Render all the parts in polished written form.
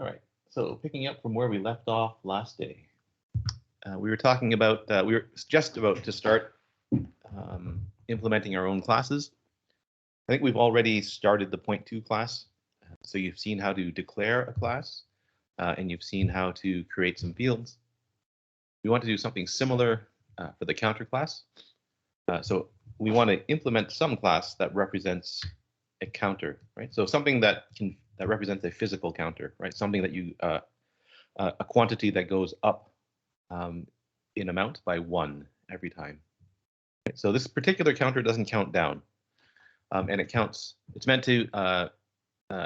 All right, so picking up from where we left off last day, we were talking about, we were just about to start implementing our own classes. I think we've already started the point 2 class. So you've seen how to declare a class and you've seen how to create some fields. We want to do something similar for the counter class. So we want to implement some class that represents a counter, right? So something that represents a physical counter, right? Something that you a quantity that goes up in amount by 1 every time. Right? So this particular counter doesn't count down, and it's meant to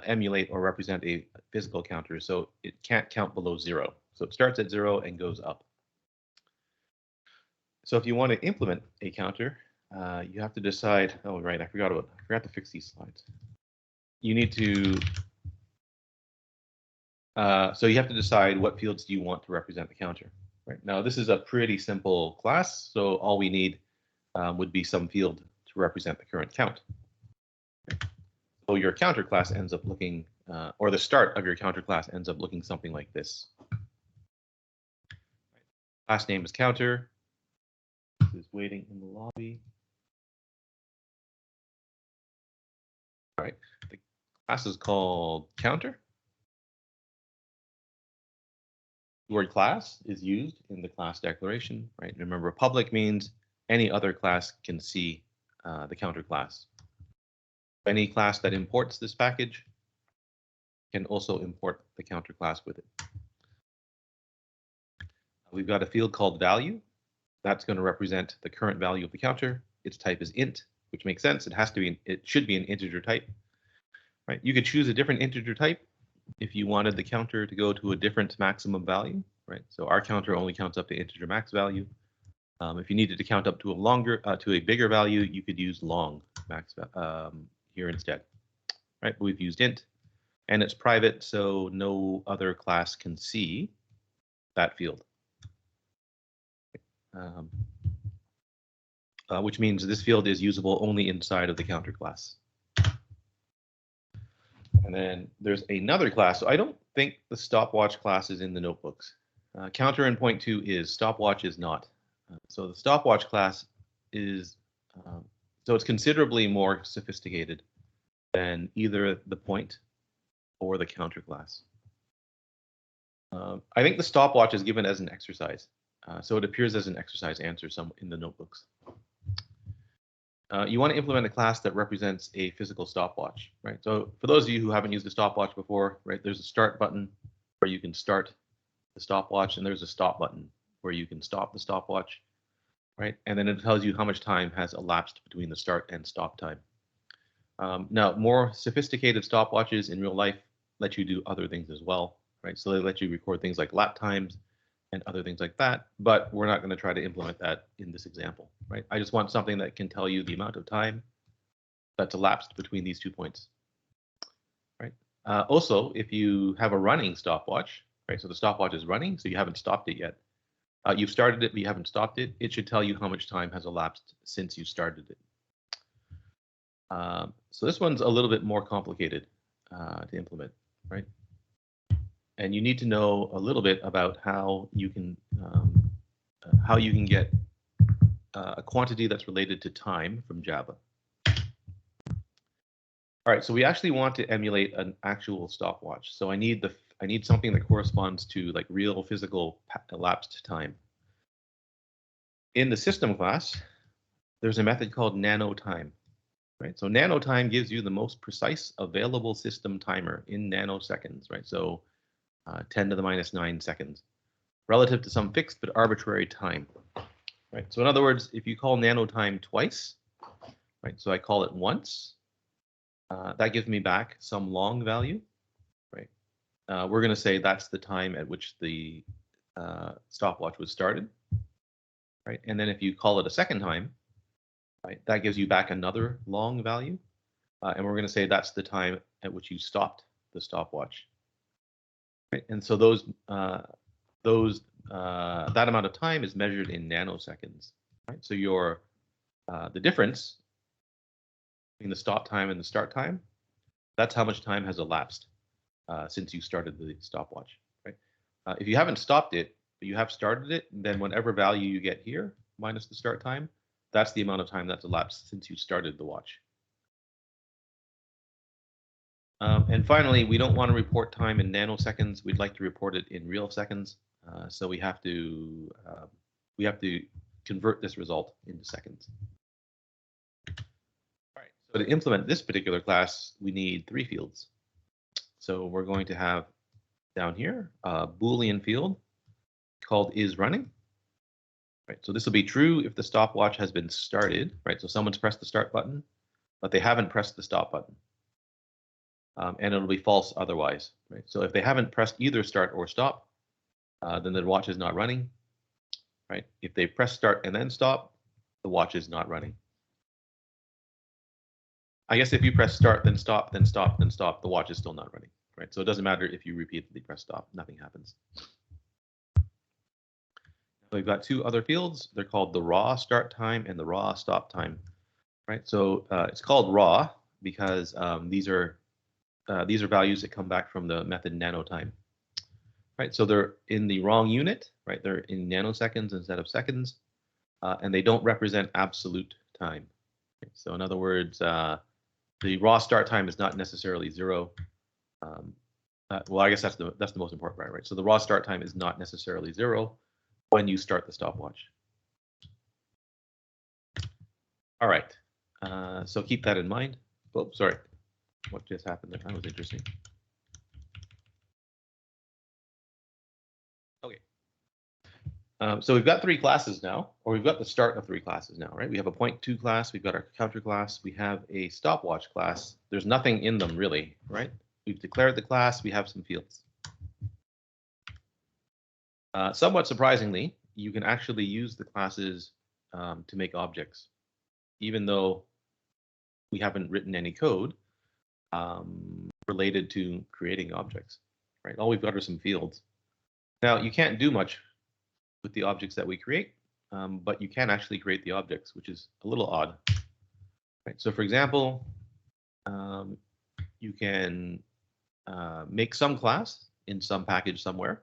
emulate or represent a physical counter, so it can't count below 0. So it starts at 0 and goes up. So if you want to implement a counter, you have to decide. Oh, right, I forgot to fix these slides. You need to. So you have to decide what fields do you want to represent the counter. Right now, this is a pretty simple class, so all we need would be some field to represent the current count. So your counter class ends up looking, or the start of your counter class ends up looking something like this. Class name is counter. This is waiting in the lobby. All right, the class is called counter. The word class is used in the class declaration, right? Remember, public means any other class can see the counter class. Any class that imports this package can also import the counter class with it. We've got a field called value. That's going to represent the current value of the counter. Its type is int, which makes sense. It should be an integer type, right? You could choose a different integer type if you wanted the counter to go to a different maximum value, right? So our counter only counts up to integer max value. If you needed to count up to a bigger value, you could use long max here instead, right? But we've used int, and it's private, so no other class can see that field. Which means this field is usable only inside of the counter class. And then there's another class. So I don't think the stopwatch class is in the notebooks. Counter in point 2 is, stopwatch is not. So the stopwatch class is, so it's considerably more sophisticated than either the point or the counter class. I think the stopwatch is given as an exercise. So it appears as an exercise answer in the notebooks. You want to implement a class that represents a physical stopwatch, right? So for those of you who haven't used a stopwatch before, right, there's a start button where you can start the stopwatch, and there's a stop button where you can stop the stopwatch, right? And then it tells you how much time has elapsed between the start and stop time. Now, more sophisticated stopwatches in real life let you do other things as well, right? So they let you record things like lap times and other things like that, but we're not going to try to implement that in this example, right? I just want something that can tell you the amount of time that's elapsed between these 2 points, right? Also, if you have a running stopwatch, right? So the stopwatch is running, so you haven't stopped it yet. You've started it, but you haven't stopped it. It should tell you how much time has elapsed since you started it. So this one's a little bit more complicated to implement, right? And you need to know a little bit about how you can get a quantity that's related to time from Java. All right, so we actually want to emulate an actual stopwatch. So I need something that corresponds to like real physical elapsed time. In the system class, there's a method called nanotime. Right, so nanotime gives you the most precise available system timer in nanoseconds, right? So 10 to the minus 9 seconds, relative to some fixed but arbitrary time, right? So in other words, if you call nanotime twice, right? So I call it once, that gives me back some long value, right? We're going to say that's the time at which the stopwatch was started, right? And then if you call it a second time, right, that gives you back another long value, and we're going to say that's the time at which you stopped the stopwatch. Right, and so that amount of time is measured in nanoseconds. Right, so the difference between the stop time and the start time, that's how much time has elapsed. since you started the stopwatch, right? If you haven't stopped it, but you have started it, then whatever value you get here minus the start time, that's the amount of time that's elapsed since you started the watch. And finally, we don't want to report time in nanoseconds. We'd like to report it in real seconds. So we have to convert this result into seconds. All right. So to implement this particular class, we need 3 fields. So we're going to have down here a Boolean field called isRunning. Right. So this will be true if the stopwatch has been started. Right. So someone's pressed the start button, but they haven't pressed the stop button. And it'll be false otherwise. Right. So if they haven't pressed either start or stop, then the watch is not running. Right. If they press start and then stop, the watch is not running. I guess if you press start, then stop, then stop, then stop, the watch is still not running. Right. So it doesn't matter if you repeatedly press stop, nothing happens. We've got 2 other fields. They're called the raw start time and the raw stop time. Right. So it's called raw because these are values that come back from the method nanotime. Right. So they're in the wrong unit. Right. They're in nanoseconds instead of seconds, and they don't represent absolute time. Right? So in other words, the raw start time is not necessarily 0. Well, I guess that's the most important part, right? So the raw start time is not necessarily 0 when you start the stopwatch. All right. So keep that in mind. Oh, sorry. What just happened there? That was interesting. Okay. So we've got 3 classes now, or we've got the start of 3 classes now, right? We have a point2 class, we've got our counter class, we have a stopwatch class. There's nothing in them really, right? We've declared the class, we have some fields. Somewhat surprisingly, you can actually use the classes to make objects, even though we haven't written any code related to creating objects, right? All we've got are some fields. Now, you can't do much with the objects that we create, but you can actually create the objects, which is a little odd. Right? So for example, you can make some class in some package somewhere.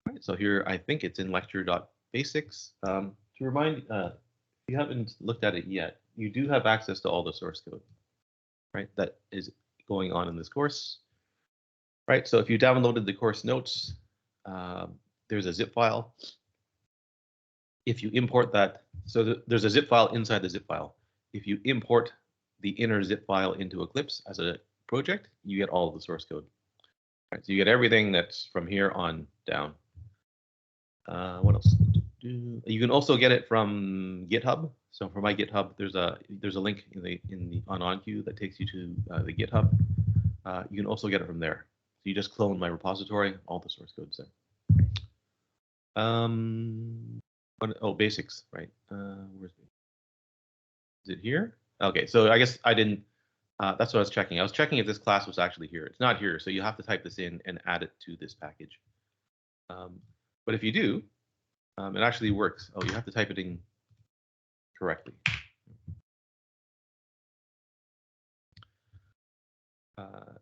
Right? So here, I think it's in lecture.basics. To remind, if you haven't looked at it yet, you do have access to all the source code, right? That is going on in this course, right? So if you downloaded the course notes, there's a zip file. If you import that, so there's a zip file inside the zip file. If you import the inner zip file into Eclipse as a project, you get all of the source code. Right, so you get everything that's from here on down. What else? You can also get it from GitHub. So for my GitHub, there's a link on OnQ that takes you to the GitHub. You can also get it from there. So you just clone my repository, all the source code's there. Oh, basics, right? Where's it? Is it here? Okay, so I guess I didn't. That's what I was checking. I was checking if this class was actually here. It's not here, so you have to type this in and add it to this package. But if you do, it actually works. Oh, you have to type it in correctly.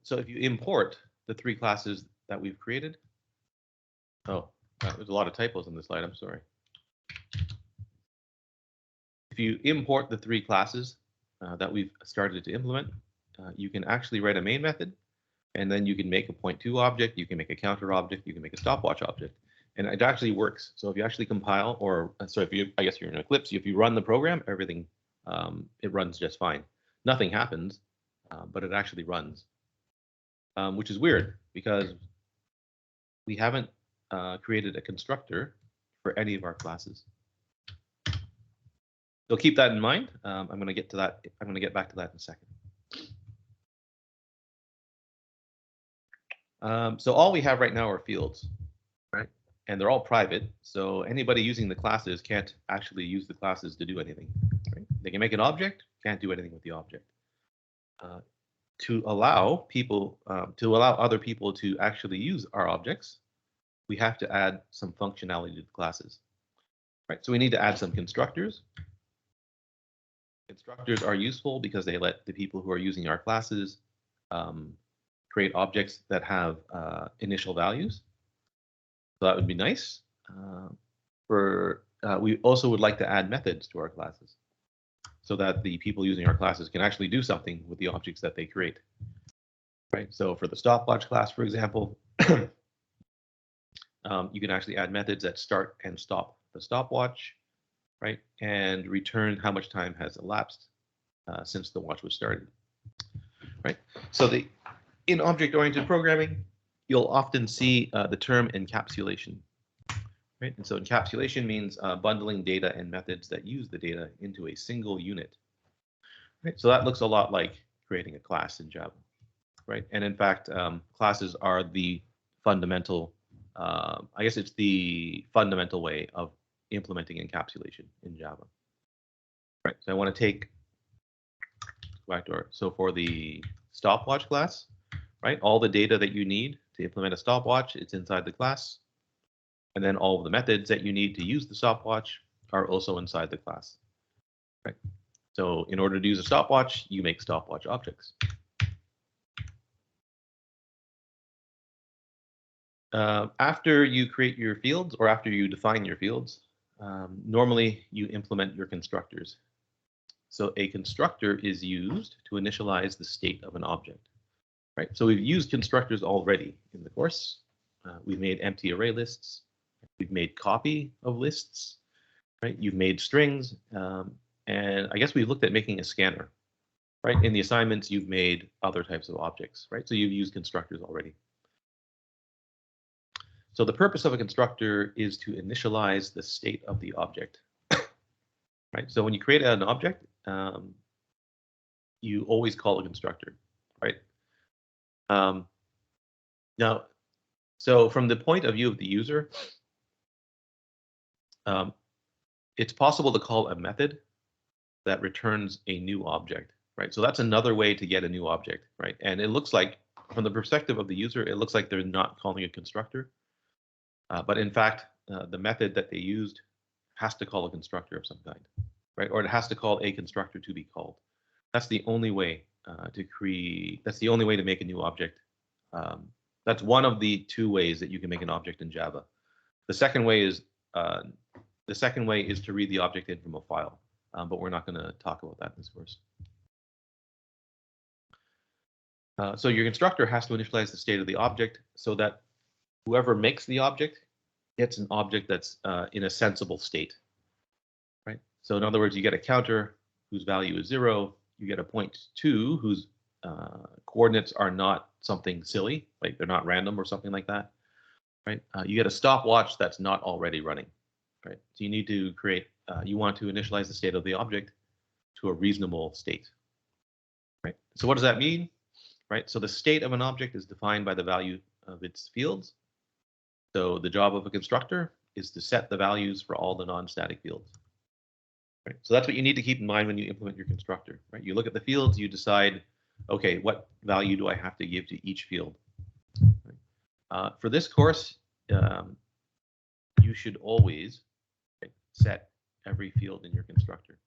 So if you import the 3 classes that we've created. Oh, there's a lot of typos on this slide. I'm sorry. If you import the 3 classes that we've started to implement, you can actually write a main method, and then you can make a point2 object, you can make a counter object, you can make a stopwatch object, and it actually works. So if you actually compile, or so if you, I guess you're in Eclipse, if you run the program, everything, it runs just fine. Nothing happens, but it actually runs, which is weird because we haven't created a constructor for any of our classes. So keep that in mind. I'm going to get to that. I'm going to get back to that in a second. So all we have right now are fields, right? And they're all private. So anybody using the classes can't actually use the classes to do anything. Right? They can make an object, can't do anything with the object. To allow other people to actually use our objects, we have to add some functionality to the classes. Right? So we need to add some constructors. Constructors are useful because they let the people who are using our classes create objects that have initial values. So that would be nice. We also would like to add methods to our classes so that the people using our classes can actually do something with the objects that they create. Right. So for the stopwatch class, for example, you can actually add methods that start and stop the stopwatch, right, and return how much time has elapsed since the watch was started. Right. So in object-oriented programming, you'll often see the term encapsulation. Right. And so encapsulation means bundling data and methods that use the data into a single unit. Right. So that looks a lot like creating a class in Java. Right. And in fact, classes are the fundamental, I guess it's the fundamental way of implementing encapsulation in Java. Right. So I want to take backdoor. So for the stopwatch class, right, all the data that you need to implement a stopwatch, it's inside the class. And then all of the methods that you need to use the stopwatch are also inside the class. Right. So in order to use a stopwatch, you make stopwatch objects. After you create your fields or after you define your fields, normally you implement your constructors. So a constructor is used to initialize the state of an object. Right. So we've used constructors already in the course. We've made empty array lists. We've made copy of lists, right? You've made strings, and I guess we've looked at making a scanner, right? In the assignments, you've made other types of objects, right? So you've used constructors already. So the purpose of a constructor is to initialize the state of the object, right? So when you create an object, you always call a constructor, right? Now, so from the point of view of the user, it's possible to call a method that returns a new object, right? So that's another way to get a new object, right? And it looks like, from the perspective of the user, it looks like they're not calling a constructor. But in fact, the method that they used has to call a constructor of some kind, right? Or it has to call a constructor to be called. That's the only way that's the only way to make a new object. That's one of the two ways that you can make an object in Java. The second way is to read the object in from a file, but we're not going to talk about that in this course. So your constructor has to initialize the state of the object so that whoever makes the object gets an object that's in a sensible state, right? So in other words, you get a counter whose value is 0. You get a .2 whose coordinates are not something silly, like they're not random or something like that, right? You get a stopwatch that's not already running. Right. So you need to create, you want to initialize the state of the object to a reasonable state. Right. So what does that mean? Right. So the state of an object is defined by the value of its fields. So the job of a constructor is to set the values for all the non-static fields. Right. So that's what you need to keep in mind when you implement your constructor. Right. You look at the fields, you decide, okay, what value do I have to give to each field? Right. For this course, you should always set every field in your constructor,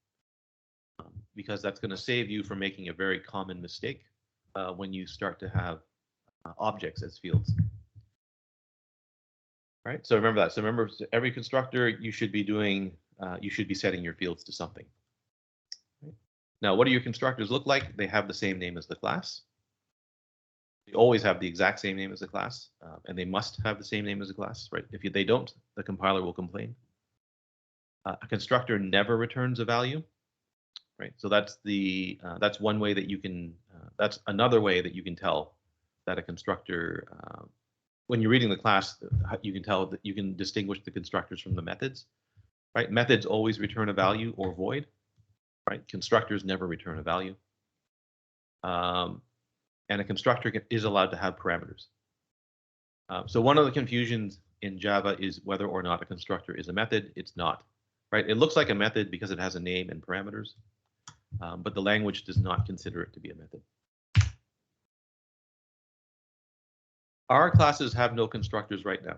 because that's going to save you from making a very common mistake when you start to have objects as fields. Right. So remember that. So remember, every constructor you should be doing, you should be setting your fields to something. Right? Now, what do your constructors look like? They have the same name as the class. They always have the exact same name as the class, and they must have the same name as the class. Right. If they don't, the compiler will complain. A constructor never returns a value, right? So that's one way that you can. That's another way that you can tell that a constructor. When you're reading the class, you can tell that you can distinguish the constructors from the methods, right? Methods always return a value or void, right? Constructors never return a value, and a constructor is allowed to have parameters. So one of the confusions in Java is whether or not a constructor is a method. It's not. Right? It looks like a method because it has a name and parameters, but the language does not consider it to be a method. Our classes have no constructors right now,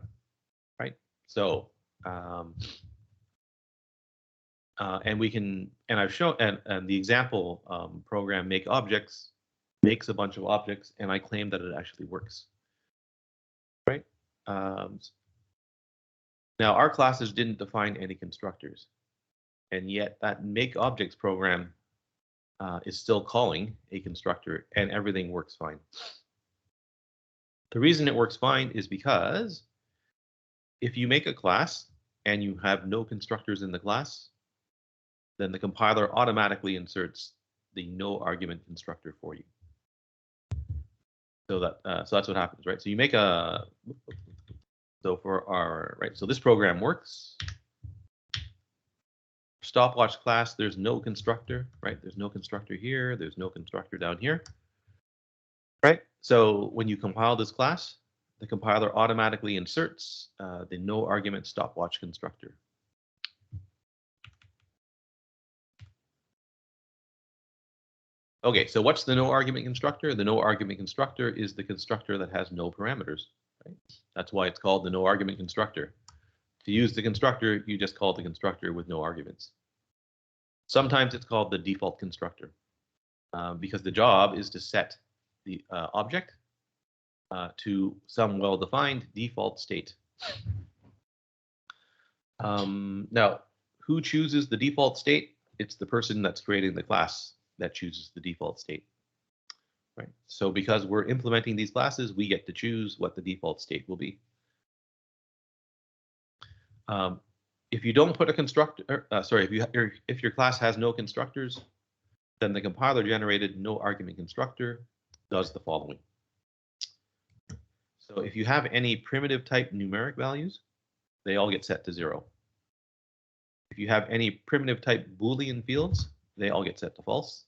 right? So, and we can, and I've shown, and the example program make objects makes a bunch of objects, and I claim that it actually works. Right? Now, our classes didn't define any constructors, and yet that make objects program is still calling a constructor, and everything works fine. The reason it works fine is because if you make a class and you have no constructors in the class, then the compiler automatically inserts the no argument constructor for you. So that's what happens, right? So you make a for our so this program works. Stopwatch class, there's no constructor, right? There's no constructor here. There's no constructor down here, right? So when you compile this class, the compiler automatically inserts the no argument stopwatch constructor. Okay, so what's the no argument constructor? The no argument constructor is the constructor that has no parameters, right? That's why it's called the no argument constructor. To use the constructor, you just call the constructor with no arguments. Sometimes it's called the default constructor because the job is to set the object to some well-defined default state. Now, who chooses the default state? It's the person that's creating the class that chooses the default state, right? So because we're implementing these classes, we get to choose what the default state will be. If you don't put a constructor, if your class has no constructors, then the compiler generated no argument constructor does the following. So if you have any primitive type numeric values, they all get set to 0. If you have any primitive type Boolean fields, they all get set to false.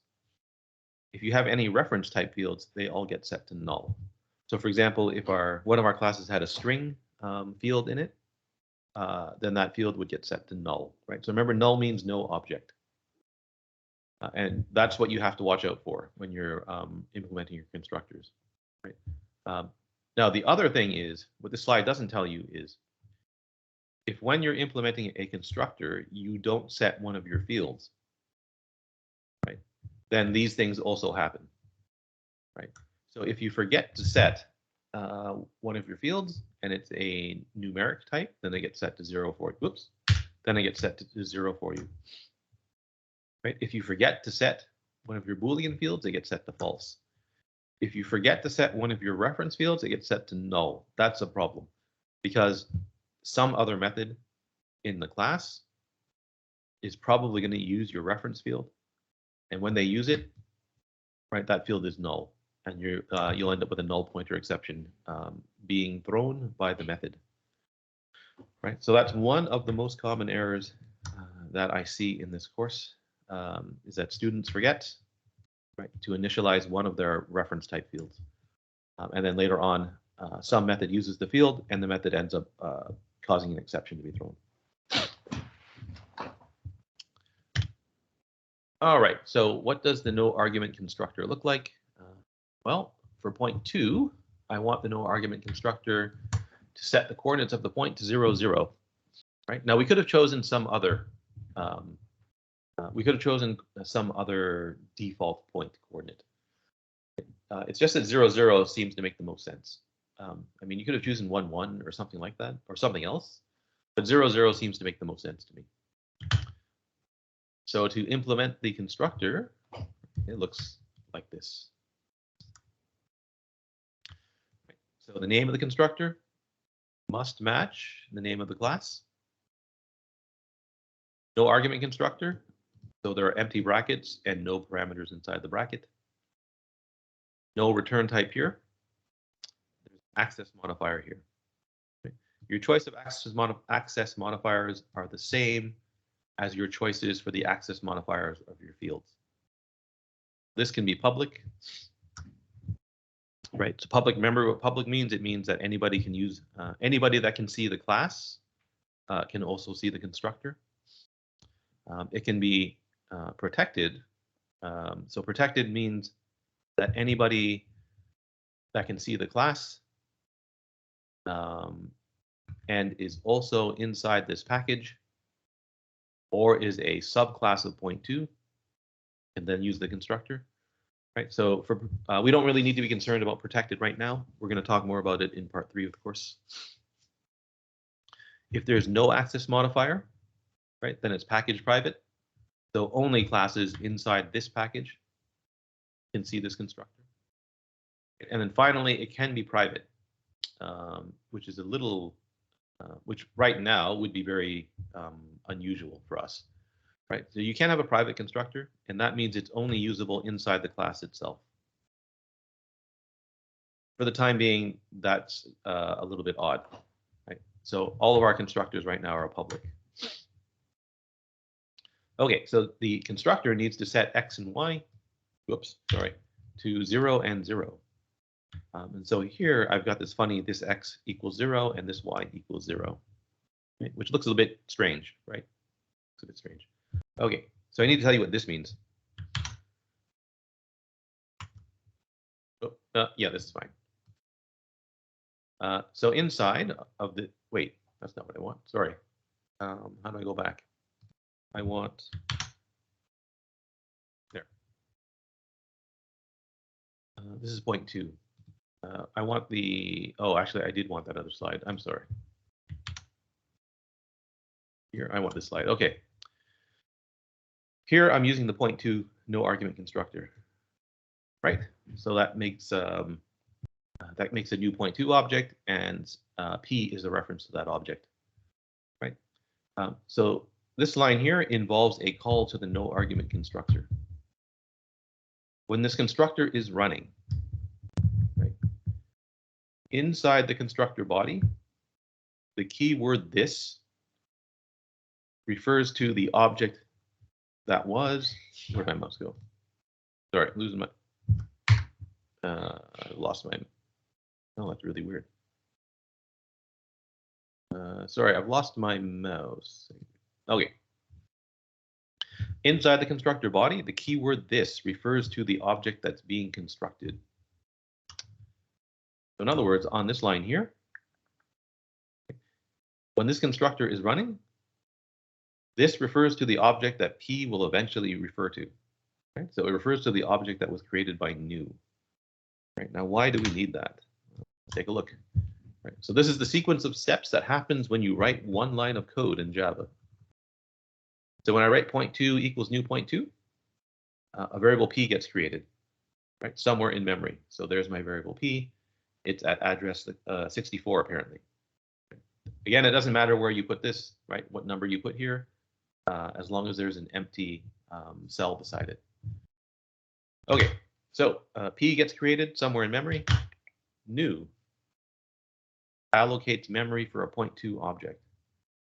If you have any reference type fields, they all get set to null. So for example, if one of our classes had a string field in it, then that field would get set to null, right? So remember, null means no object. And that's what you have to watch out for when you're implementing your constructors, right? Now, the other thing is, what this slide doesn't tell you is, if when you're implementing a constructor, you don't set one of your fields, right, then these things also happen, right? So if you forget to set one of your fields and it's a numeric type, then they get set to 0 for you. Whoops, then they get set to 0 for you, right? If you forget to set one of your Boolean fields, they get set to false. If you forget to set one of your reference fields, it gets set to null. That's a problem because some other method in the class is probably going to use your reference field. And when they use it, right, that field is null. And you'll end up with a null pointer exception being thrown by the method. Right, so that's one of the most common errors that I see in this course, is that students forget, right, to initialize one of their reference type fields. And then later on, some method uses the field and the method ends up causing an exception to be thrown. All right, so what does the no argument constructor look like? Well, for point 2, I want the no argument constructor to set the coordinates of the point to 0, 0. Right, now we could have chosen some other default point coordinate. It's just that 0, 0 seems to make the most sense. I mean, you could have chosen 1, 1 or something like that, or something else, but 0, 0 seems to make the most sense to me. So to implement the constructor, it looks like this. So the name of the constructor must match the name of the class. No argument constructor, so there are empty brackets and no parameters inside the bracket. No return type here. There's access modifier here. Your choice of access modifiers are the same as your choices for the access modifiers of your fields. This can be public. Right, so public, remember what public means? It means that anybody can use, anybody that can see the class can also see the constructor. It can be protected. So protected means that anybody that can see the class and is also inside this package or is a subclass of point 2 can then use the constructor. right? So for we don't really need to be concerned about protected right now. We're going to talk more about it in part 3 of the course. If there's no access modifier, right, then it's package private. So only classes inside this package can see this constructor. And then finally, it can be private, which is a little, which right now would be very unusual for us, right? So you can have a private constructor, and that means it's only usable inside the class itself. For the time being, that's a little bit odd, right? So all of our constructors right now are public. Okay, so the constructor needs to set x and y, whoops, sorry, to 0 and 0. And so here I've got this funny, this x equals 0 and this y equals 0, right? Which looks a little bit strange, right? Looks a bit strange. Okay, so I need to tell you what this means. Oh, yeah, this is fine. So inside of the, wait, that's not what I want, sorry. How do I go back? I want, there. This is point 2. I want the, oh, actually, I did want that other slide. I'm sorry. Here, I want this slide. Okay. Here, I'm using the point 2 no argument constructor, right? So that makes a new point 2 object, and P is a reference to that object, right? So this line here involves a call to the no argument constructor. When this constructor is running, right, inside the constructor body, the keyword this refers to the object that was, where'd my mouse go? Sorry, losing my, I lost my, oh, that's really weird. Sorry, I've lost my mouse. Okay. Inside the constructor body, the keyword this refers to the object that's being constructed. So in other words, on this line here, when this constructor is running, this refers to the object that P will eventually refer to. Right? So it refers to the object that was created by new. Right? Now, why do we need that? Let's take a look. Right? So this is the sequence of steps that happens when you write one line of code in Java. So when I write point 2 equals new point 2, a variable P gets created, right, somewhere in memory. So there's my variable P. It's at address 64 apparently. Again, it doesn't matter where you put this, right? What number you put here, as long as there's an empty cell beside it. Okay, so P gets created somewhere in memory. New allocates memory for a point 2 object.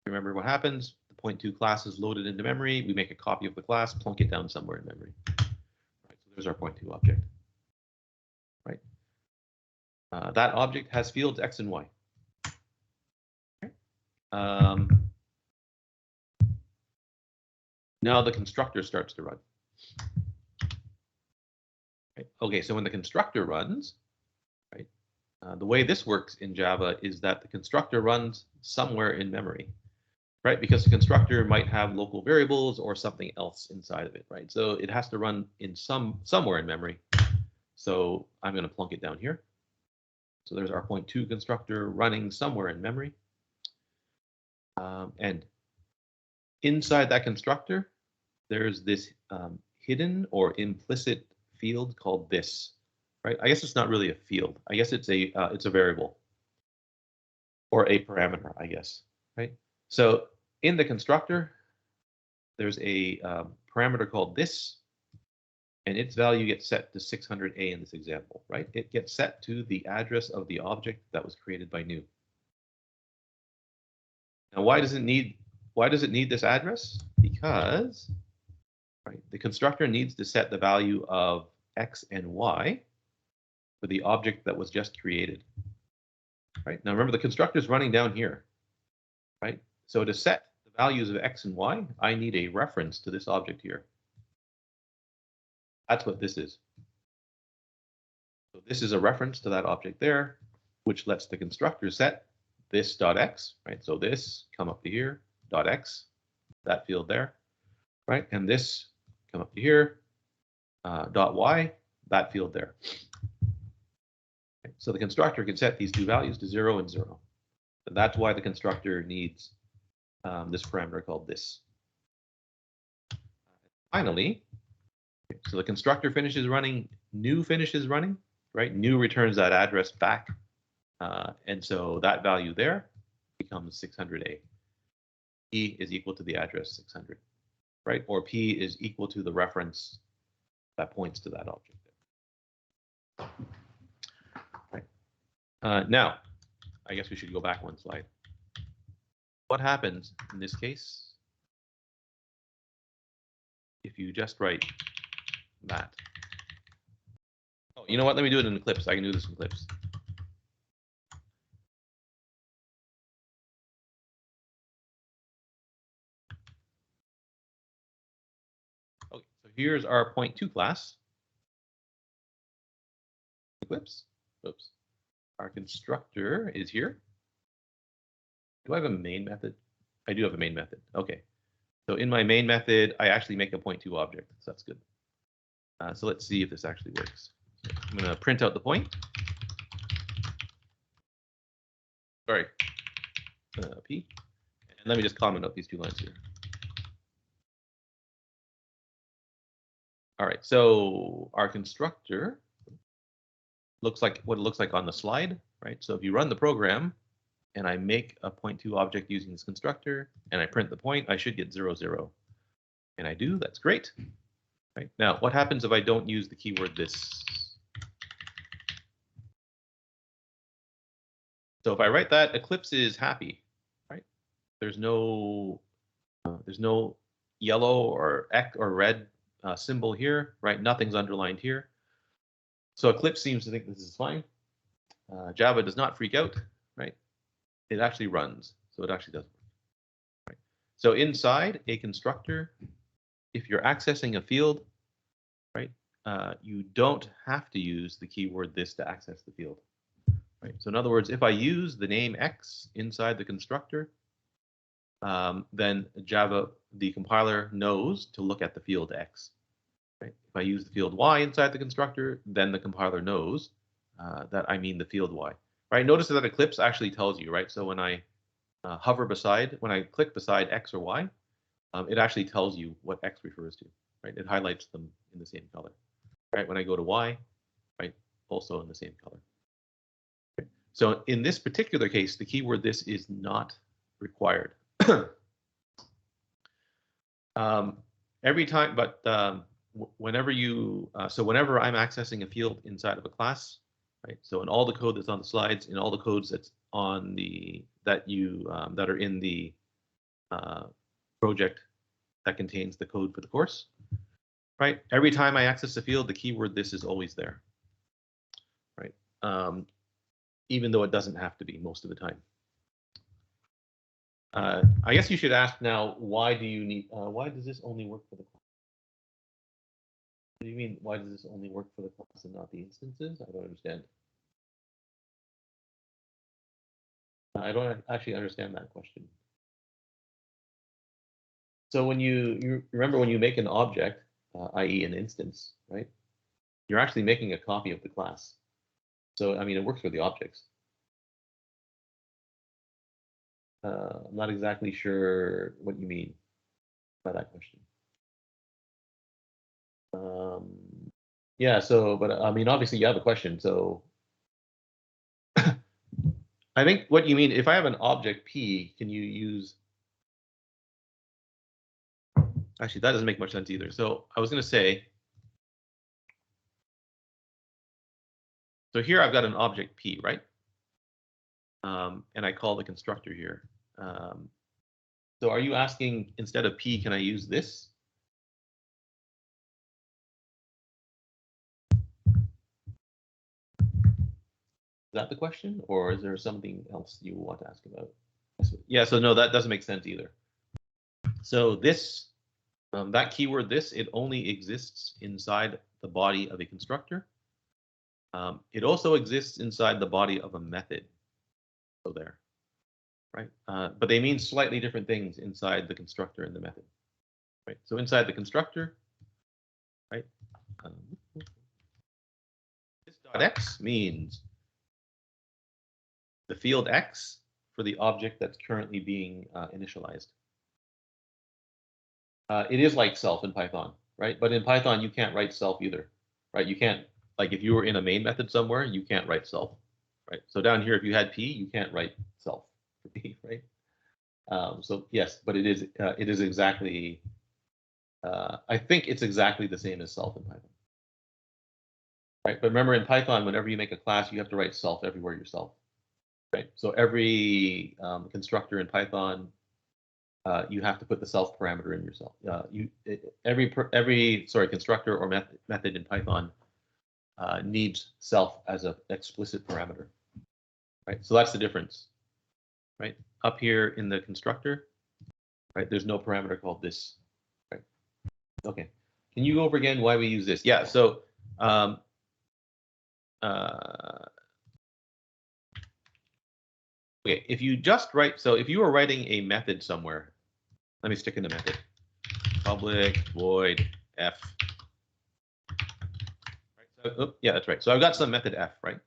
Remember what happens? The point 2 class is loaded into memory. We make a copy of the class, plunk it down somewhere in memory. Right, so there's our point 2 object. Right. That object has fields x and y. Okay. Now the constructor starts to run. Right. Okay, so when the constructor runs, right, the way this works in Java is that the constructor runs somewhere in memory, right? Because the constructor might have local variables or something else inside of it, right? So it has to run in somewhere in memory. So I'm going to plunk it down here. So there's our point 2 constructor running somewhere in memory. And inside that constructor, there's this hidden or implicit field called this, right? I guess it's not really a field. I guess it's a variable or a parameter, I guess, right? So in the constructor, there's a parameter called this, and its value gets set to 600A in this example, right? It gets set to the address of the object that was created by new. Now, why does it need this address? Because, right, the constructor needs to set the value of x and y for the object that was just created. Right? Now remember, the constructor is running down here, right? So to set the values of x and y, I need a reference to this object here. That's what this is. So this is a reference to that object there, which lets the constructor set this dot x, right? So this come up to here, dot x, that field there, right? And this come up to here, dot y, that field there. Okay, so the constructor can set these two values to 0 and 0. And that's why the constructor needs this parameter called this. Finally, so the constructor finishes running, new finishes running, right? New returns that address back. And so that value there becomes 600A. P is equal to the address 600, right? Or P is equal to the reference that points to that object there. Right. Now, I guess we should go back one slide. What happens in this case if you just write that? Oh, you know what? Let me do it in Eclipse. I can do this in Eclipse. Okay, so here's our point2 class. Eclipse. Oops. Our constructor is here. Do I have a main method? I do have a main method. Okay. So in my main method, I actually make a point2 object. So that's good. So let's see if this actually works. So I'm going to print out the point. Sorry. P. And let me just comment out these two lines here. All right. So our constructor looks like what it looks like on the slide, right? So if you run the program, and I make a point2 object using this constructor, and I print the point, I should get 0, 0. And I do, that's great. Right. Now, what happens if I don't use the keyword this? So if I write that, Eclipse is happy, right? There's no yellow or X or red symbol here, right? Nothing's underlined here. So Eclipse seems to think this is fine. Java does not freak out, right? It actually runs, so it actually does work. Right. So inside a constructor, if you're accessing a field, right, you don't have to use the keyword this to access the field. Right. So in other words, if I use the name X inside the constructor, then Java, the compiler, knows to look at the field X. Right. If I use the field Y inside the constructor, then the compiler knows that I mean the field Y. Right. Notice that Eclipse actually tells you, right? So when I hover beside, when I click beside X or Y, it actually tells you what X refers to, right? It highlights them in the same color, right? When I go to Y, right, also in the same color. Okay. So in this particular case, the keyword this is not required. Every time, but whenever you, so whenever I'm accessing a field inside of a class, right? So in all the code that's on the slides, in all the codes that's on the that are in the project that contains the code for the course, right? Every time I access a field, the keyword this is always there, right? Even though it doesn't have to be most of the time. I guess you should ask now, why do you need? Why does this only work for the class? What do you mean? Why does this only work for the class and not the instances? I don't understand. I don't actually understand that question. So when you remember when you make an object, i.e. an instance, right? You're actually making a copy of the class. So, I mean, it works for the objects. I'm not exactly sure what you mean by that question. Yeah, so, but I mean, obviously you have a question, so I think what you mean, if I have an object P, can you use, actually, that doesn't make much sense either. So I was going to say, so here I've got an object P, right? And I call the constructor here. So are you asking, instead of P, can I use this? Is that the question, or is there something else you want to ask about? Yeah, so no, that doesn't make sense either. So this, that keyword this, it only exists inside the body of a constructor. It also exists inside the body of a method. So there, right? But they mean slightly different things inside the constructor and the method, right? So inside the constructor, right? X means the field X for the object that's currently being initialized. It is like self in Python, right? But in Python, you can't write self either, right? You can't, like if you were in a main method somewhere, you can't write self, right? So down here, if you had P, you can't write self for P, right? So yes, but it is exactly, I think it's exactly the same as self in Python. Right, but remember in Python, whenever you make a class, you have to write self everywhere yourself. Right, so every constructor in Python, you have to put the self parameter in yourself. Every constructor or method in Python needs self as an explicit parameter. Right, so that's the difference. Right, up here in the constructor, right, there's no parameter called this. Right, okay. Can you go over again why we use this? Yeah, so. Okay, if you just write, so if you were writing a method somewhere, let me stick in the method, public void f. Right, so, oh, yeah, that's right. So I've got some method f, right?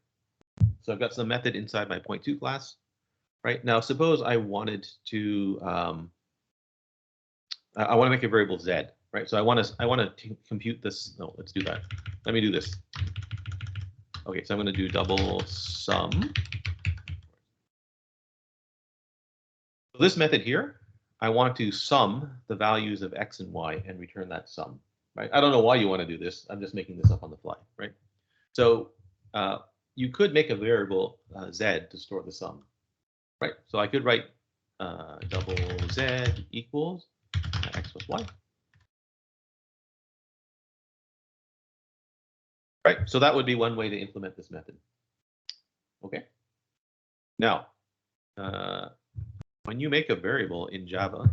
So I've got some method inside my point2 class, right? Now suppose I wanted to, I want to make a variable z, right? So I want to compute this. No, let's do that. Let me do this. Okay, so I'm going to do double sum. So this method here, I want to sum the values of x and y and return that sum, right? I don't know why you want to do this. I'm just making this up on the fly, right? So you could make a variable z to store the sum, right? So I could write double z equals x plus y. Right, so that would be one way to implement this method. Okay. Now, when you make a variable in Java,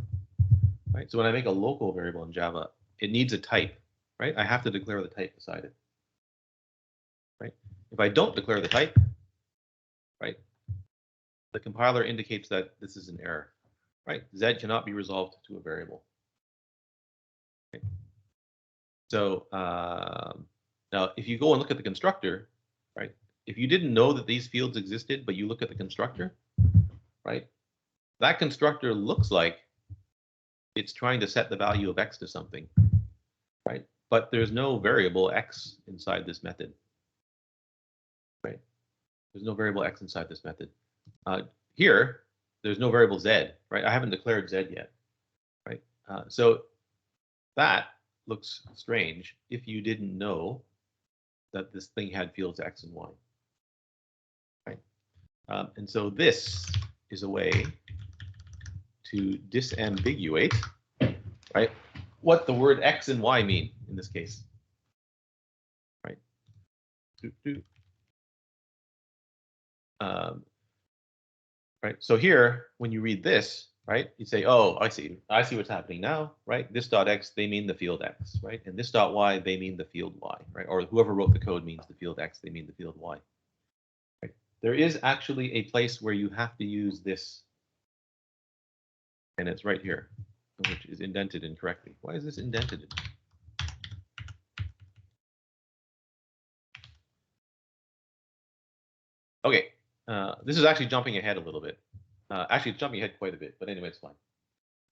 right? So when I make a local variable in Java, it needs a type, right? I have to declare the type beside it, right? If I don't declare the type, right, the compiler indicates that this is an error, right? Z cannot be resolved to a variable. Okay. So now, if you go and look at the constructor, right? If you didn't know that these fields existed, but you look at the constructor, right? That constructor looks like it's trying to set the value of x to something, right? But there's no variable x inside this method, right? There's no variable x inside this method. Here, there's no variable z, right? I haven't declared z yet, right? So that looks strange if you didn't know that this thing had fields x and y, right? And so this is a way to disambiguate, right, what the word x and y mean in this case, right? Right. So here, when you read this, right, you say, oh, I see what's happening now, right? This dot x, they mean the field x, right? And this dot y, they mean the field y, right? Or whoever wrote the code means the field x, they mean the field y. Right? There is actually a place where you have to use this, and it's right here, which is indented incorrectly. Why is this indented? Okay, this is actually jumping ahead a little bit. Actually, it's jumping ahead quite a bit, but anyway, it's fine.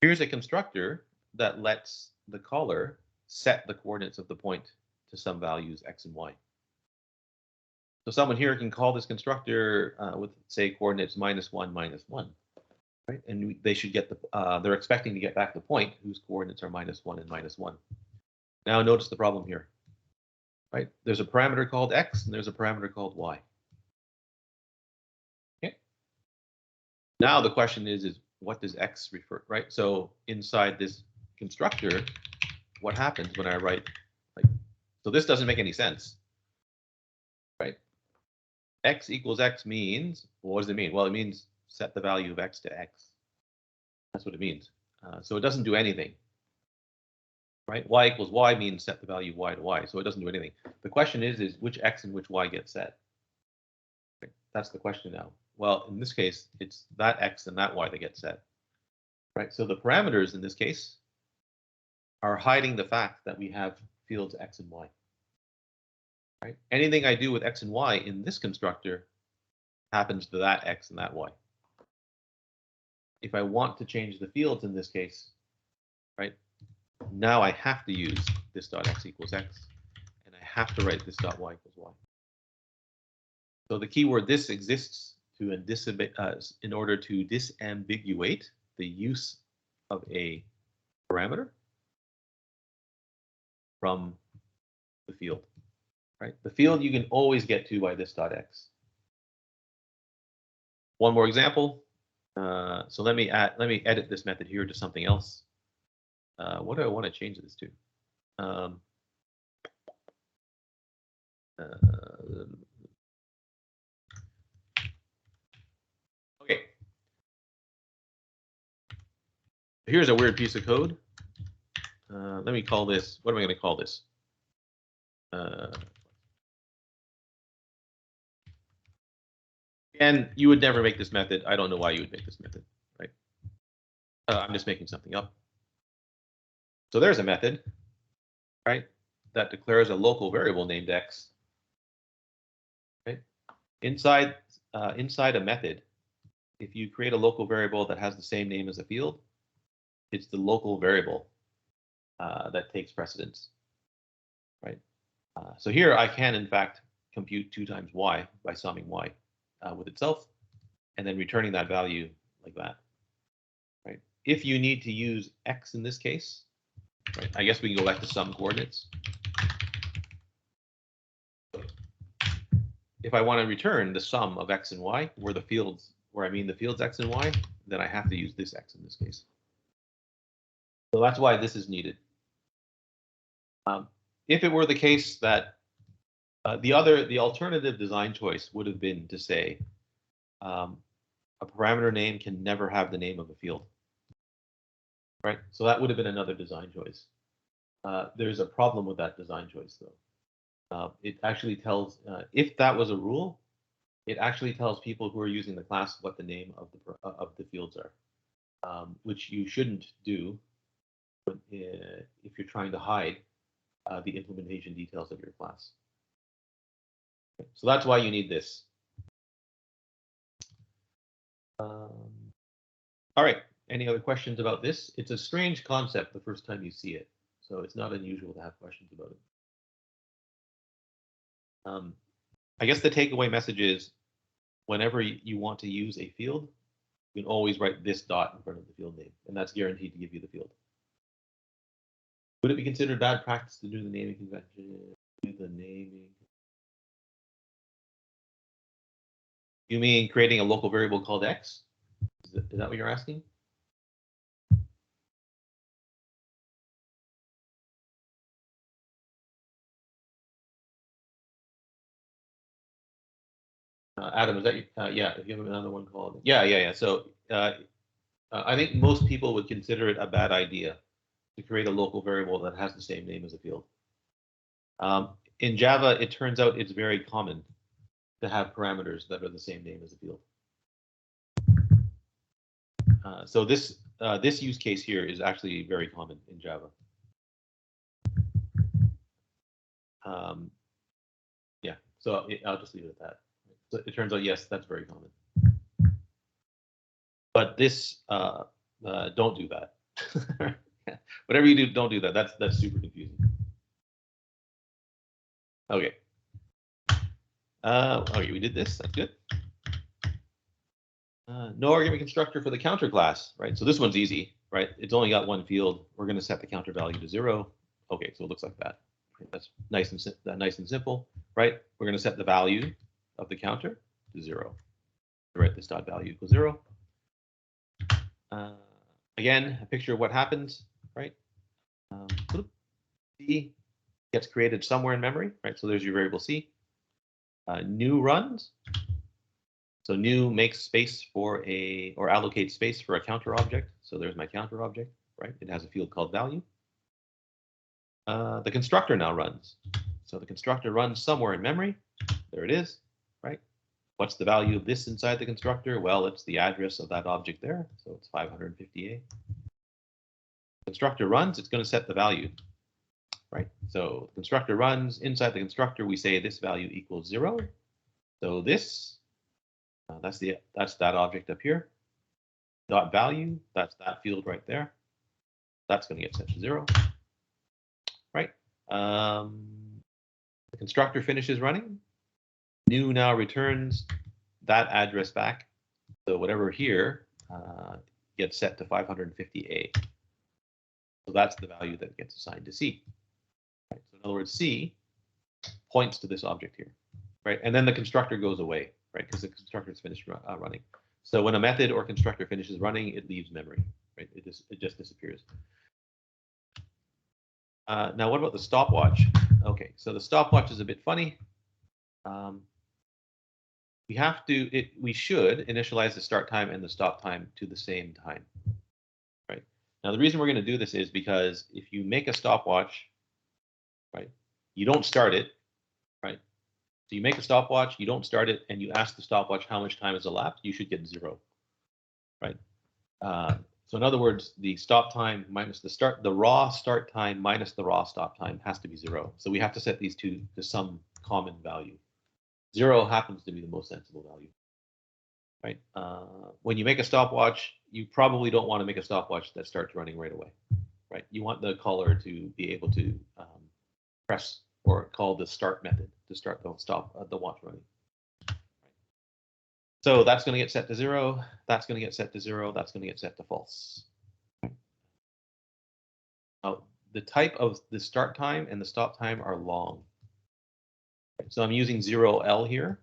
Here's a constructor that lets the caller set the coordinates of the point to some values x and y. So someone here can call this constructor with, say, coordinates -1, -1, right? And they should get the, they're expecting to get back the point whose coordinates are -1 and -1. Now notice the problem here, right? There's a parameter called x and there's a parameter called y. Okay. Now the question is what does x refer, right? So inside this constructor, what happens when I write, like, so this doesn't make any sense, right? X equals x means, well, what does it mean? Well, it means set the value of x to x. That's what it means. So it doesn't do anything, right? Y equals y means set the value of y to y. So it doesn't do anything. The question is which x and which y get set? Okay. That's the question now. Well, in this case, it's that x and that y that get set, right? So the parameters in this case are hiding the fact that we have fields x and y. right? Anything I do with X and Y in this constructor happens to that X and that Y. If I want to change the fields in this case, right, now I have to use this dot X equals X, and I have to write this dot Y equals Y. So the keyword this exists to in order to disambiguate the use of a parameter from the field, right? The field you can always get to by this dot X. One more example. So let me edit this method here to something else. What do I want to change this to? Okay. Here's a weird piece of code. Let me call this. What am I going to call this? And you would never make this method. I don't know why you would make this method, right? I'm just making something up. So there's a method, right, that declares a local variable named X. Right? Inside a method, if you create a local variable that has the same name as a field, it's the local variable that takes precedence, right? So here I can, in fact, compute 2 times y by summing y with itself, and then returning that value like that, right? If you need to use X in this case, right, I guess we can go back to sum coordinates. If I want to return the sum of X and Y, where the fields X and Y, then I have to use this X in this case. So that's why this is needed. If it were the case that the alternative design choice would have been to say a parameter name can never have the name of a field, right? So that would have been another design choice. There's a problem with that design choice, though. It actually tells, if that was a rule, it actually tells people who are using the class what the name of the fields are, which you shouldn't do if you're trying to hide the implementation details of your class. So that's why you need this. All right, any other questions about this? It's a strange concept the first time you see it, so it's not unusual to have questions about it. I guess the takeaway message is whenever you want to use a field, you can always write this dot in front of the field name, and that's guaranteed to give you the field. Would it be considered bad practice to do the naming convention? You mean creating a local variable called X? Is that what you're asking? Adam, is that you? Yeah, if you have another one called. Yeah. So I think most people would consider it a bad idea to create a local variable that has the same name as a field. In Java, it turns out it's very common to have parameters that are the same name as a field. So this use case here is actually very common in Java. Yeah, so I'll just leave it at that. So it turns out, yes, that's very common. But this, don't do that. Whatever you do, don't do that. That's super confusing. Okay. Okay, we did this. That's good. No argument constructor for the counter class, right? So this one's easy, right? It's only got one field. We're going to set the counter value to 0. Okay, so it looks like that. That's nice and simple, right? We're going to set the value of the counter to 0. Write this dot value equals 0. Again, a picture of what happens, right? C gets created somewhere in memory, right? So there's your variable C. New runs. So new makes space for or allocates space for a counter object. So there's my counter object, right? It has a field called value. The constructor now runs. So the constructor runs somewhere in memory. There it is, right? What's the value of this inside the constructor? Well, it's the address of that object there. So it's 550A. Constructor runs, it's going to set the value. right? So the constructor runs. Inside the constructor, we say this value equals 0. So this, that's that object up here. Dot value, that's that field right there. That's going to get set to 0, right? The constructor finishes running. New now returns that address back. So whatever here gets set to 550A. So that's the value that gets assigned to C. Right? So in other words, C points to this object here, right? And then the constructor goes away, right? Because the constructor is finished running. So when a method or constructor finishes running, it leaves memory, right? It just disappears. Now, what about the stopwatch? Okay, so the stopwatch is a bit funny. We should initialize the start time and the stop time to the same time, right? Now, the reason we're going to do this is because if you make a stopwatch, right, you don't start it, right? So you make a stopwatch, you don't start it, and you ask the stopwatch how much time has elapsed, you should get 0, right? So in other words, the stop time minus the raw start time minus the raw stop time has to be 0. So we have to set these two to some common value. 0 happens to be the most sensible value, right? When you make a stopwatch, you probably don't want to make a stopwatch that starts running right away, right? You want the caller to be able to press or call the start method to start the watch running. So that's going to get set to 0. That's going to get set to 0. That's going to get set to false. Now, the type of the start time and the stop time are long. So I'm using 0L here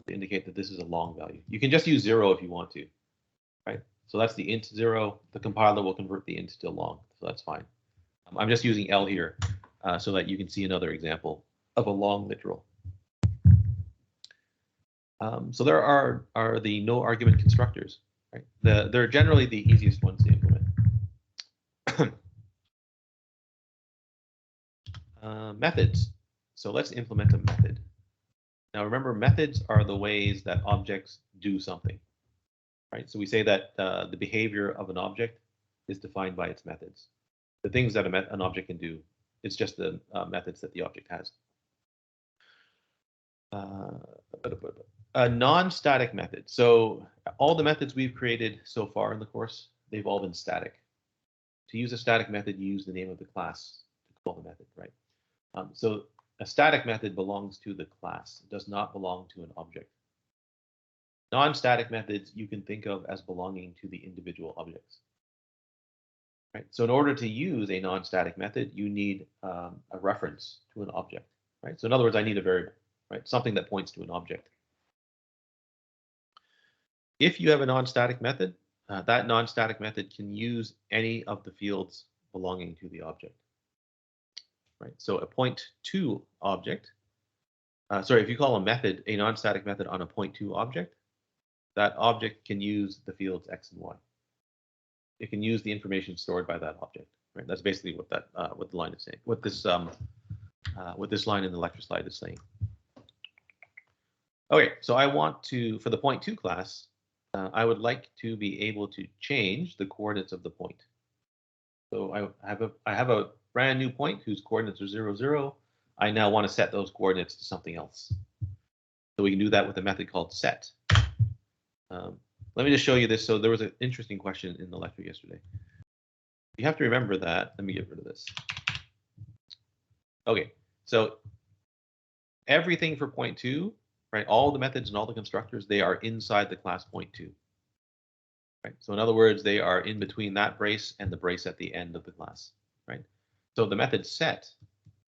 to indicate that this is a long value. You can just use 0 if you want to, right? So that's the int 0. The compiler will convert the int to long, so that's fine. I'm just using L here so that you can see another example of a long literal. So there are the no argument constructors, right? They're generally the easiest ones to implement. Methods. So let's implement a method. Now remember, methods are the ways that objects do something, right? So we say that the behavior of an object is defined by its methods. The things that an object can do, it's just the methods that the object has. A non-static method. So all the methods we've created so far in the course, they've all been static. To use a static method, you use the name of the class to call the method, right? So a static method belongs to the class. It does not belong to an object. Non-static methods you can think of as belonging to the individual objects. Right? So in order to use a non-static method, you need a reference to an object. Right? So in other words, I need a variable, right? Something that points to an object. If you have a non-static method, that non-static method can use any of the fields belonging to the object. Right? So a point2 object, if you call a method a non-static method on a point2 object, that object can use the fields x and y. It can use the information stored by that object. Right? That's basically what the line is saying. What this line in the lecture slide is saying. Okay, so I want to, for the point2 class, I would like to be able to change the coordinates of the point. So I have a brand new point whose coordinates are 0, 0. I now want to set those coordinates to something else. So we can do that with a method called set. Let me just show you this. So there was an interesting question in the lecture yesterday. You have to remember that. Let me get rid of this. Okay, so everything for point2, right? All the methods and all the constructors, they are inside the class point2. Right? So in other words, they are in between that brace and the brace at the end of the class, right? So the method set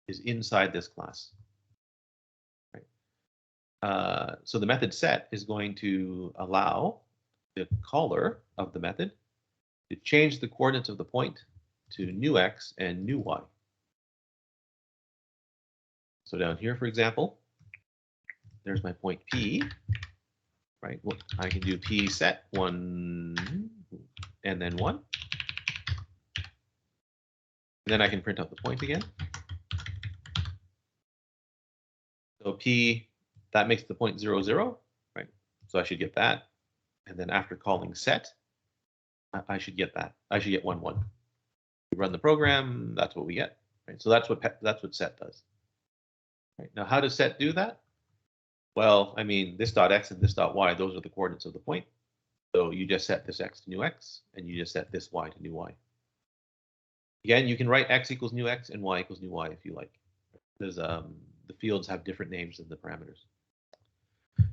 is inside this class. Right? So the method set is going to allow the caller of the method to change the coordinates of the point to new x and new y. So down here, for example, there's my point P, right? Well, I can do P set 1 and then 1. And then I can print out the point again. So P, that makes the point 0, 0, right? So I should get that. And then after calling set, I should get that. I should get 1, 1. We run the program, that's what we get, Right? So that's what set does. Right? Now, how does set do that? Well, I mean, this dot x and this dot y, those are the coordinates of the point. So you just set this x to new x, and you just set this y to new y. Again, you can write x equals new x and y equals new y if you like, because the fields have different names than the parameters.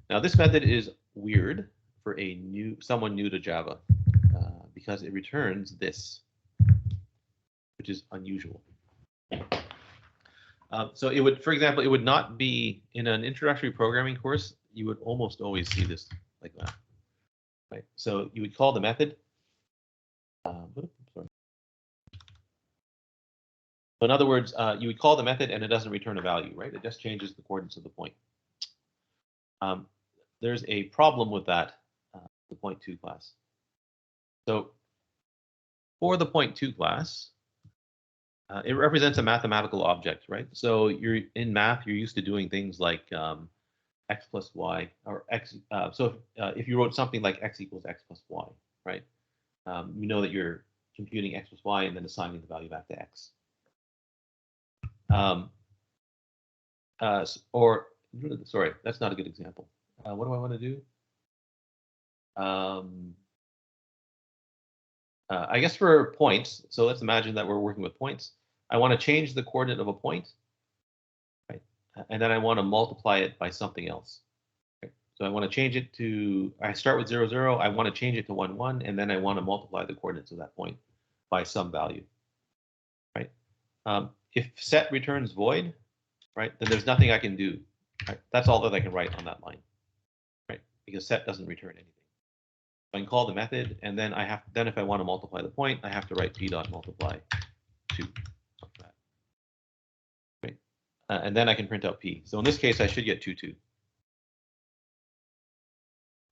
Now, this method is weird for someone new to Java because it returns this, which is unusual. So it would, for example, it would not be in an introductory programming course. You would almost always see this like that, right? So you would call the method. Sorry. So in other words, you would call the method and it doesn't return a value, right? It just changes the coordinates of the point. There's a problem with that, the point2 class. So for the point2 class, it represents a mathematical object, right? So you're in math, you're used to doing things like x plus y, or x. If you wrote something like x equals x plus y, right? You know that you're computing x plus y and then assigning the value back to x. Sorry, that's not a good example. What do I want to do? I guess for points, so let's imagine that we're working with points. I want to change the coordinate of a point, right? And then I want to multiply it by something else. Okay? So I want to change it to, I start with 0, 0, I want to change it to 1, 1, and then I want to multiply the coordinates of that point by some value, right? If set returns void, right, then there's nothing I can do. Right? That's all that I can write on that line, right? Because set doesn't return anything. I can call the method, and then if I want to multiply the point, I have to write p dot multiply 2, like that. Right? And then I can print out p. So in this case, I should get 2, 2.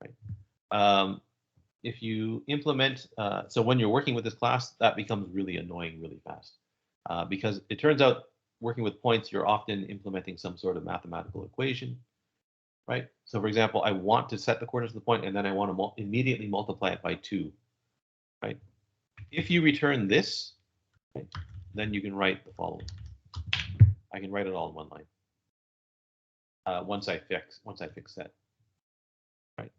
Right? If you implement, so when you're working with this class, that becomes really annoying really fast, because it turns out working with points, you're often implementing some sort of mathematical equation. Right? So for example, I want to set the coordinates of the point, and then I want to immediately multiply it by 2. Right? If you return this, right, then you can write the following. I can write it all in one line. Once I fix set. Right?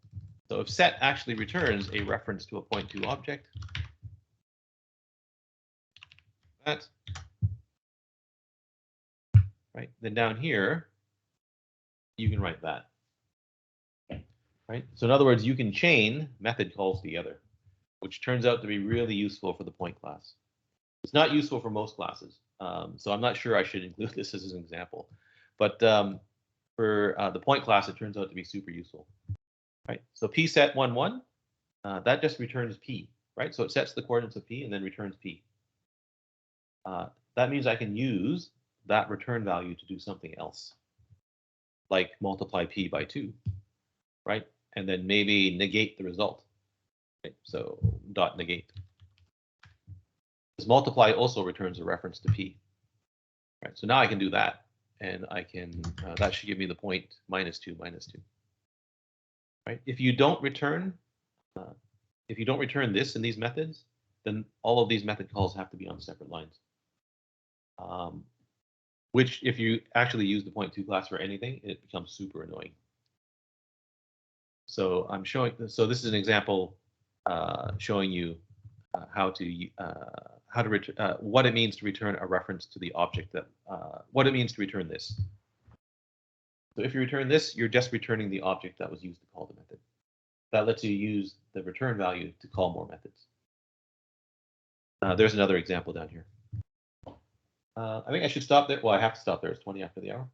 So if set actually returns a reference to a point2 object, that, right? Then down here, you can write that. Right? So in other words, you can chain method calls together, which turns out to be really useful for the point class. It's not useful for most classes, so I'm not sure I should include this as an example. But for the point class, it turns out to be super useful. Right? So p set 1, 1, that just returns p. Right? So it sets the coordinates of p and then returns p. That means I can use that return value to do something else, like multiply p by 2. Right? And then maybe negate the result. Okay, so dot negate. This multiply also returns a reference to p. Right? So now I can do that, and I can that should give me the point -2, -2. Right? If you don't return this in these methods, then all of these method calls have to be on separate lines. Which, if you actually use the point2 class for anything, it becomes super annoying. So I'm showing. So this is an example showing you what it means to return a reference to the object that what it means to return this. So if you return this, you're just returning the object that was used to call the method. That lets you use the return value to call more methods. There's another example down here. I think I should stop there. Well, I have to stop there. It's 20 after the hour.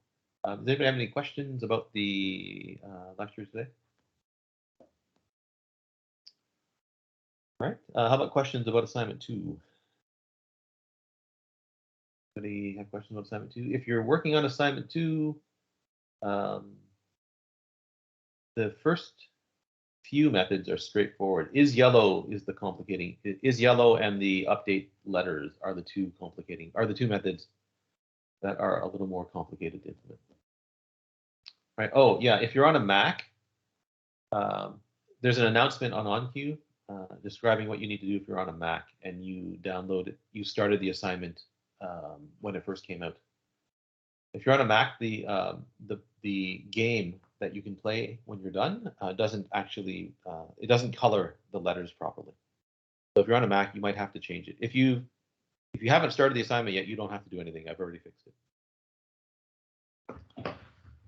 Does anybody have any questions about the lecture today? All right. How about questions about assignment 2? Anybody have questions about assignment 2? If you're working on assignment 2, the first few methods are straightforward. Is yellow is the complicating. Is yellow and the update letters are the two methods that are a little more complicated to implement. Right. Oh yeah. If you're on a Mac, there's an announcement on OnQ describing what you need to do if you're on a Mac and you download it. You started the assignment when it first came out. If you're on a Mac, the game that you can play when you're done doesn't actually it doesn't color the letters properly. So if you're on a Mac, you might have to change it. If you haven't started the assignment yet, you don't have to do anything. I've already fixed it.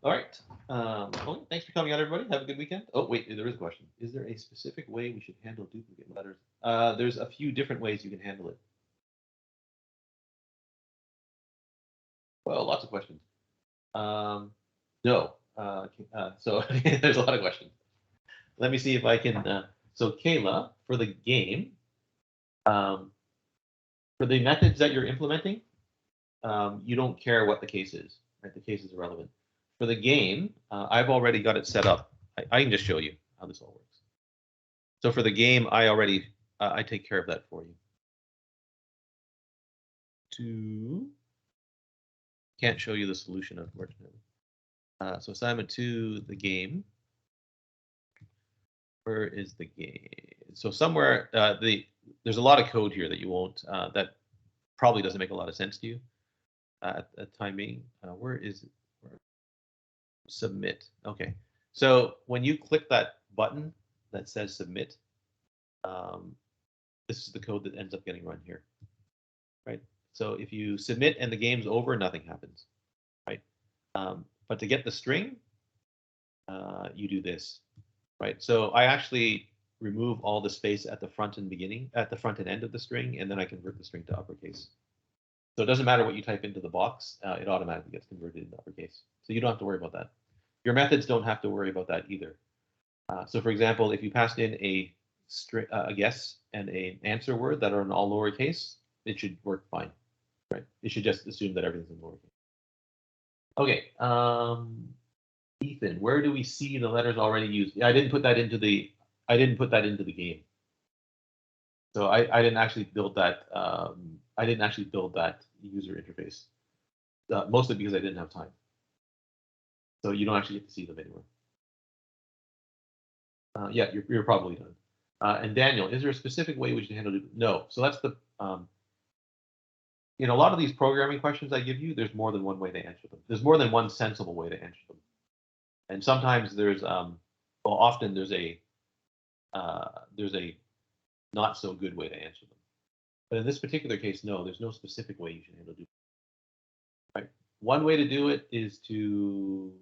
All right. Well, thanks for coming out, everybody. Have a good weekend. Oh, wait, there is a question. Is there a specific way we should handle duplicate letters? There's a few different ways you can handle it. Well, lots of questions. No. So there's a lot of questions. Let me see if I can. So Kayla, for the game, for the methods that you're implementing, you don't care what the case is, right? The case is irrelevant. For the game, I've already got it set up. I can just show you how this all works. So for the game, I take care of that for you. Can't show you the solution, unfortunately. So assignment 2, the game. Where is the game? So somewhere, there's a lot of code here that you won't, that probably doesn't make a lot of sense to you at time being. Where is it? Submit. Okay. So when you click that button that says submit, this is the code that ends up getting run here, right? So if you submit and the game's over, nothing happens, right? But to get the string, you do this, right? So I actually remove all the space at the front and end of the string, and then I convert the string to uppercase. So it doesn't matter what you type into the box, it automatically gets converted into uppercase. So you don't have to worry about that. Your methods don't have to worry about that either. So for example, if you passed in a guess and an answer word that are in all lowercase, it should work fine, right? It should just assume that everything's in lowercase. Okay, Ethan, where do we see the letters already used? I didn't put that into the game. So I didn't actually build that. I didn't actually build that user interface, mostly because I didn't have time. So you don't actually get to see them anywhere. Yeah, you're probably done. And Daniel, is there a specific way we should handle it? No. So that's the in a lot of these programming questions I give you, there's more than one way to answer them. There's more than one sensible way to answer them. And sometimes there's often there's a not so good way to answer them. But in this particular case, no, there's no specific way you should handle it. Right? One way to do it is to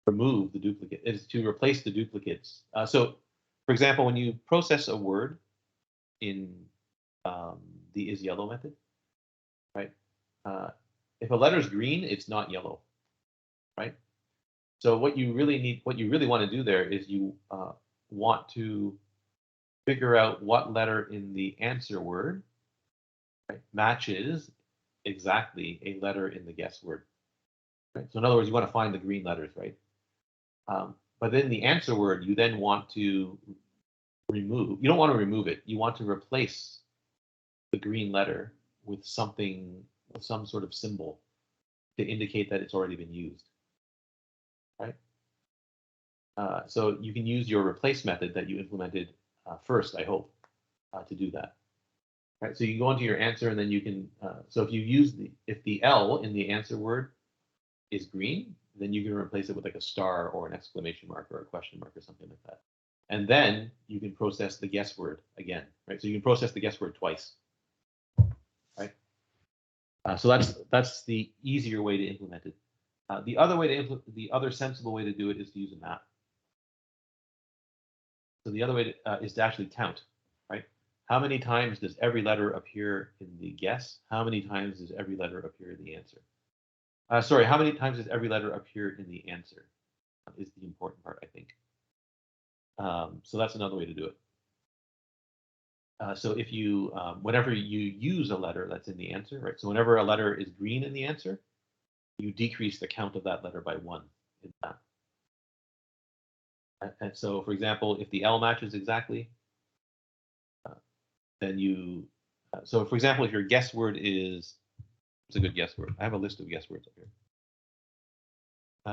remove the duplicate, is to replace the duplicates. So, for example, when you process a word in the isYellow method, right? If a letter is green, it's not yellow, right? So what you really want to do there is you want to figure out what letter in the answer word, right, matches exactly a letter in the guess word. Right? So in other words, you want to find the green letters, right? But then the answer word, you then want to remove. You don't want to remove it. You want to replace the green letter with something, with some sort of symbol to indicate that it's already been used, right? So you can use your replace method that you implemented first, I hope, to do that. Right, so you can go into your answer, and then you can. So if you use if the L in the answer word is green, then you can replace it with like a star or an exclamation mark or a question mark or something like that. And then you can process the guess word again, right? So you can process the guess word twice, right? So that's the easier way to implement it. The other sensible way to do it is to use a map. So the other way is to actually count, right? How many times does every letter appear in the guess? How many times does every letter appear in the answer? Sorry, how many times does every letter appear in the answer? Is the important part, I think. So that's another way to do it. So if you, whenever you use a letter that's in the answer, right? So whenever a letter is green in the answer, you decrease the count of that letter by 1 in that. And so, for example, if the L matches exactly, then you, so for example, if your guess word is, it's a good guess word. I have a list of guess words up here.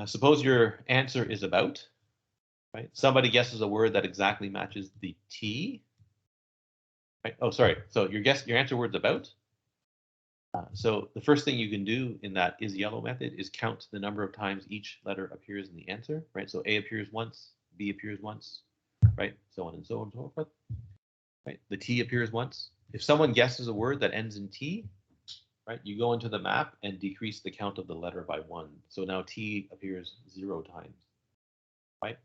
Suppose your answer is about, right? Somebody guesses a word that exactly matches the T, Right? Oh, sorry. So your answer word's about. So the first thing you can do in that is yellow method is count the number of times each letter appears in the answer, right? So A appears once, B appears once, right? So on and so on and so forth, right? The T appears once. If someone guesses a word that ends in T, right, you go into the map and decrease the count of the letter by 1. So now T appears 0 times, right?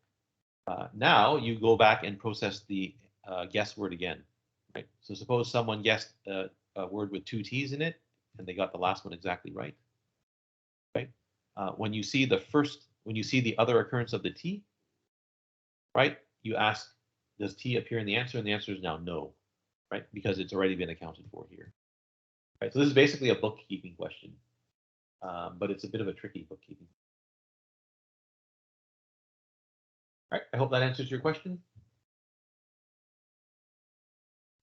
Now you go back and process the guess word again, right? So suppose someone guessed a word with 2 T's in it, and they got the last one exactly right, right? When you see the other occurrence of the T, right, you ask, does T appear in the answer? And the answer is now no, right? Because it's already been accounted for here, right? So this is basically a bookkeeping question, but it's a bit of a tricky bookkeeping. All right, I hope that answers your question.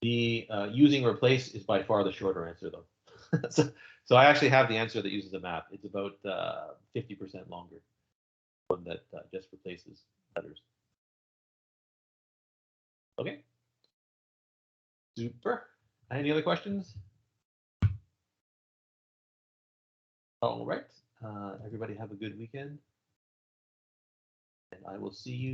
The using replace is by far the shorter answer, though. so I actually have the answer that uses a map. It's about 50% longer, one that just replaces letters. Okay. Super. Any other questions? All right. Everybody have a good weekend. And I will see you